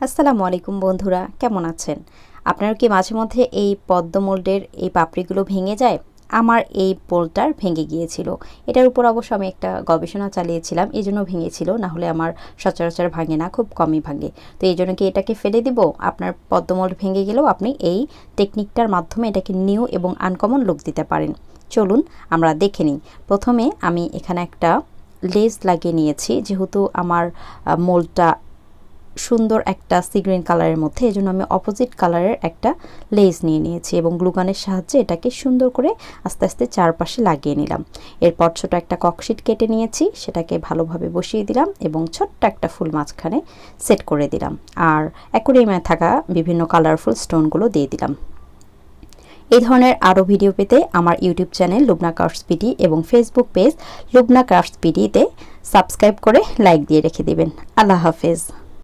আসসালামু আলাইকুম বন্ধুরা, কেমন আছেন? আপনারা কি মাঝে মধ্যে এই পদ্ম মোল্ডের এই পাপড়িগুলো ভেঙে যায়? আমার এই মোল্ডটার ভেঙে গিয়েছিল। এটার উপর অবশ্য আমি একটা গবেষণা চালিয়েছিলাম, এই জন্য ভেঙেছিল, না হলে আমার সচরাচর ভাঙে না, খুব কমই ভাঙে। তো এই জন্য কি এটাকে ফেলে দিব? আপনার পদ্ম মোল্ড ভেঙে গেলেও আপনি এই টেকনিকটার মাধ্যমে এটাকে নিউ এবং আনকমন লুক দিতে পারেন। চলুন আমরা দেখে নিই। প্রথমে আমি এখানে একটা লেস লাগিয়ে নিয়েছি, যেহেতু আমার মোল্ডটা সুন্দর একটা সি গ্রিন কালারের মধ্যে, এজন্য আমি অপোজিট কালারের একটা লেস নিয়ে নিয়েছি এবং গ্লুগানের সাহায্যে এটাকে সুন্দর করে আস্তে আস্তে চারপাশে লাগিয়ে নিলাম। এরপর ছোট একটা ককশিট কেটে নিয়েছি, সেটাকে ভালোভাবে বসিয়ে দিলাম এবং ছোট্ট একটা ফুল মাঝখানে সেট করে দিলাম। আর অ্যাকুয়ারিয়ামে থাকা বিভিন্ন কালারফুল স্টোনগুলো দিয়ে দিলাম। এই ধরনের আরও ভিডিও পেতে আমার YouTube channel Lubna Crafts BD এবং ফেসবুক পেজ লুবনা ক্রাফটস বিডিতে সাবস্ক্রাইব করে লাইক দিয়ে রেখে দেবেন। আল্লাহ হাফেজ।